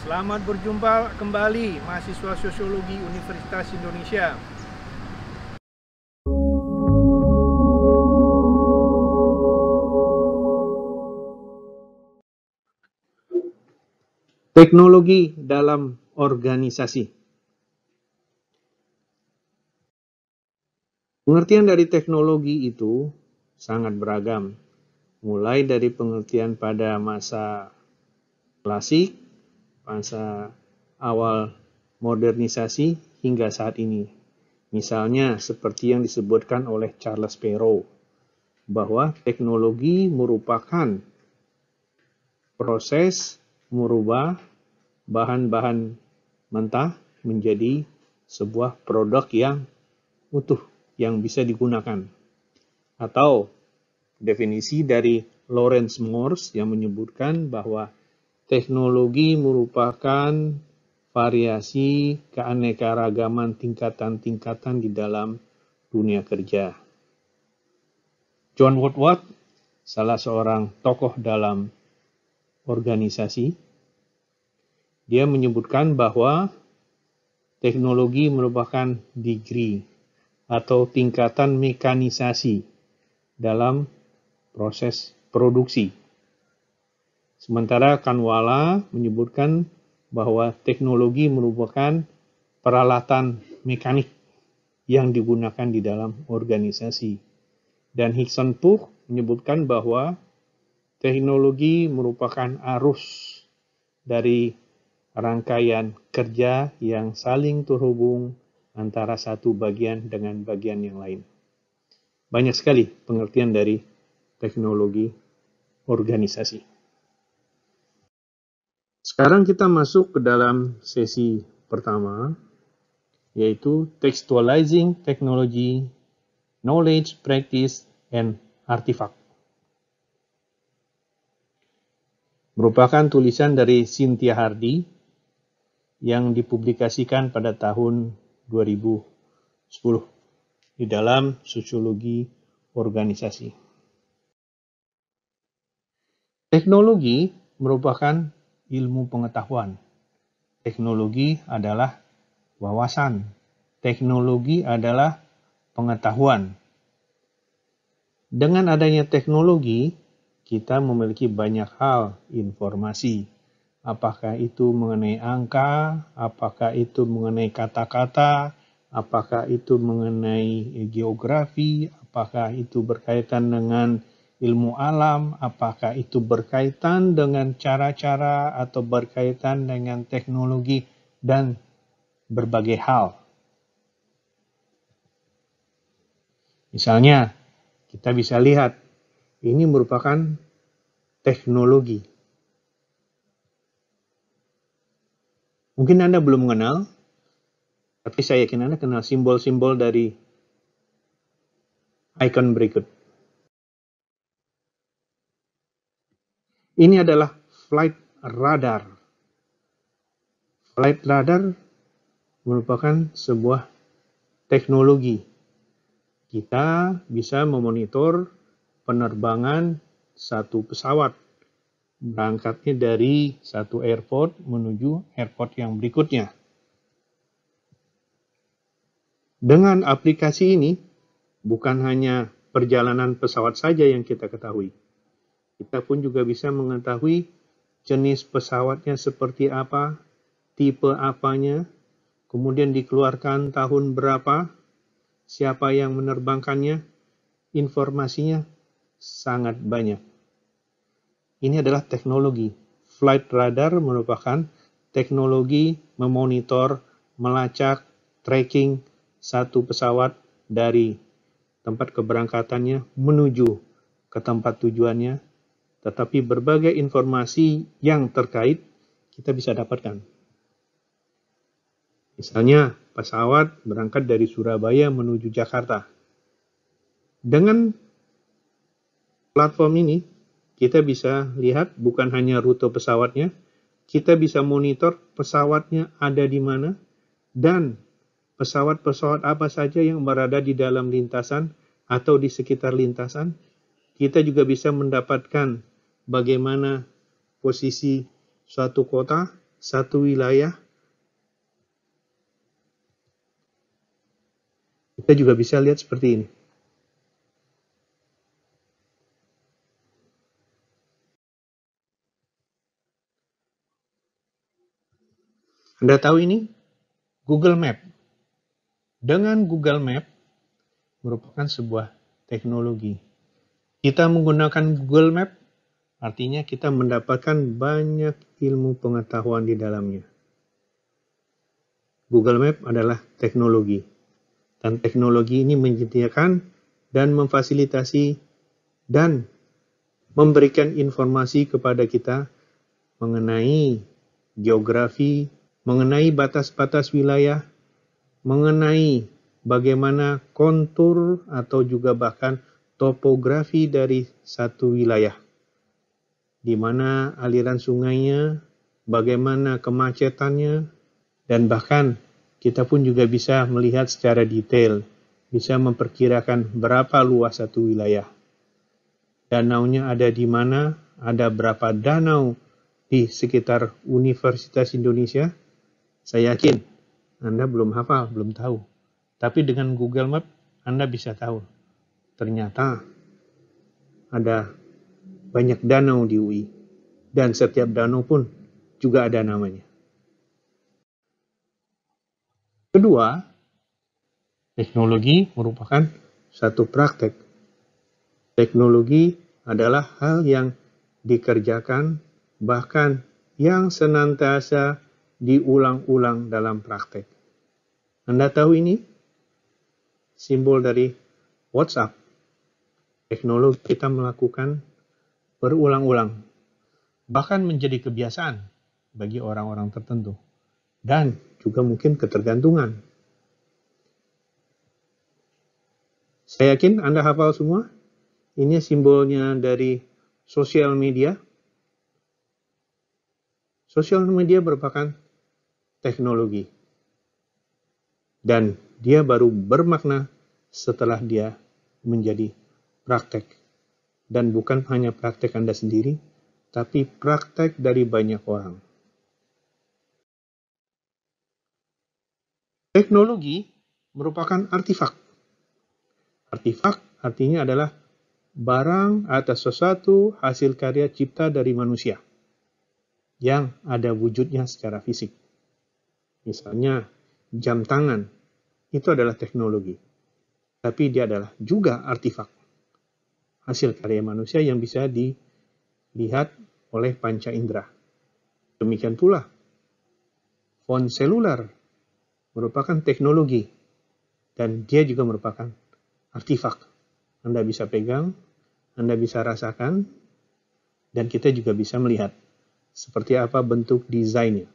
Selamat berjumpa kembali mahasiswa Sosiologi Universitas Indonesia. Teknologi dalam organisasi. Pengertian dari teknologi itu sangat beragam, mulai dari pengertian pada masa klasik, masa awal modernisasi hingga saat ini. Misalnya seperti yang disebutkan oleh Charles Perrow, bahwa teknologi merupakan proses merubah bahan-bahan mentah menjadi sebuah produk yang utuh yang bisa digunakan. Atau definisi dari Lawrence Morse yang menyebutkan bahwa teknologi merupakan variasi keanekaragaman tingkatan-tingkatan di dalam dunia kerja. John Woodward, salah seorang tokoh dalam organisasi, dia menyebutkan bahwa teknologi merupakan degree atau tingkatan mekanisasi dalam proses produksi. Sementara Kanwala menyebutkan bahwa teknologi merupakan peralatan mekanik yang digunakan di dalam organisasi. Dan Hickson Puch menyebutkan bahwa teknologi merupakan arus dari rangkaian kerja yang saling terhubung antara satu bagian dengan bagian yang lain. Banyak sekali pengertian dari teknologi organisasi. Sekarang kita masuk ke dalam sesi pertama, yaitu Textualizing Technology, Knowledge, Practice, and Artifact. Merupakan tulisan dari Cynthia Hardy yang dipublikasikan pada tahun 2010 di dalam Sosiologi Organisasi. Teknologi merupakan ilmu pengetahuan. Teknologi adalah wawasan. Teknologi adalah pengetahuan. Dengan adanya teknologi, kita memiliki banyak hal informasi. Apakah itu mengenai angka, apakah itu mengenai kata-kata, apakah itu mengenai geografi, apakah itu berkaitan dengan ilmu alam, apakah itu berkaitan dengan cara-cara atau berkaitan dengan teknologi dan berbagai hal. Misalnya, kita bisa lihat ini merupakan teknologi. Mungkin Anda belum mengenal, tapi saya yakin Anda kenal simbol-simbol dari icon berikut. Ini adalah flight radar. Flight radar merupakan sebuah teknologi. Kita bisa memonitor penerbangan satu pesawat, berangkatnya dari satu airport menuju airport yang berikutnya. Dengan aplikasi ini, bukan hanya perjalanan pesawat saja yang kita ketahui. Kita pun juga bisa mengetahui jenis pesawatnya seperti apa, tipe apanya, kemudian dikeluarkan tahun berapa, siapa yang menerbangkannya, informasinya sangat banyak. Ini adalah teknologi. Flight radar merupakan teknologi memonitor, melacak, tracking satu pesawat dari tempat keberangkatannya menuju ke tempat tujuannya, tetapi berbagai informasi yang terkait kita bisa dapatkan. Misalnya, pesawat berangkat dari Surabaya menuju Jakarta. Dengan platform ini, kita bisa lihat bukan hanya rute pesawatnya, kita bisa monitor pesawatnya ada di mana, dan pesawat-pesawat apa saja yang berada di dalam lintasan atau di sekitar lintasan. Kita juga bisa mendapatkan bagaimana posisi suatu kota satu wilayah, kita juga bisa lihat seperti ini. Anda tahu ini? Google Map. Dengan Google Map merupakan sebuah teknologi. Kita menggunakan Google Map, artinya kita mendapatkan banyak ilmu pengetahuan di dalamnya. Google Map adalah teknologi. Dan teknologi ini menyediakan dan memfasilitasi dan memberikan informasi kepada kita mengenai geografi, mengenai batas-batas wilayah, mengenai bagaimana kontur atau juga bahkan topografi dari satu wilayah, di mana aliran sungainya, bagaimana kemacetannya, dan bahkan kita pun juga bisa melihat secara detail, bisa memperkirakan berapa luas satu wilayah. Danaunya ada di mana, ada berapa danau di sekitar Universitas Indonesia. Saya yakin Anda belum hafal, belum tahu. Tapi dengan Google Map, Anda bisa tahu. Ternyata ada banyak danau di UI. Dan setiap danau pun juga ada namanya. Kedua, teknologi merupakan satu praktek. Teknologi adalah hal yang dikerjakan, bahkan yang senantiasa diulang-ulang dalam praktek. Anda tahu ini? Simbol dari WhatsApp. Teknologi kita melakukan berulang-ulang, bahkan menjadi kebiasaan bagi orang-orang tertentu, dan juga mungkin ketergantungan. Saya yakin Anda hafal semua. Ini simbolnya dari sosial media. Sosial media merupakan teknologi. Dan dia baru bermakna setelah dia menjadi praktek. Dan bukan hanya praktek Anda sendiri, tapi praktek dari banyak orang. Teknologi merupakan artifak. Artifak artinya adalah barang atau sesuatu hasil karya cipta dari manusia yang ada wujudnya secara fisik. Misalnya jam tangan, itu adalah teknologi. Tapi dia adalah juga artifak. Hasil karya manusia yang bisa dilihat oleh panca indera. Demikian pula, phone seluler merupakan teknologi. Dan dia juga merupakan artifak. Anda bisa pegang, Anda bisa rasakan, dan kita juga bisa melihat seperti apa bentuk desainnya.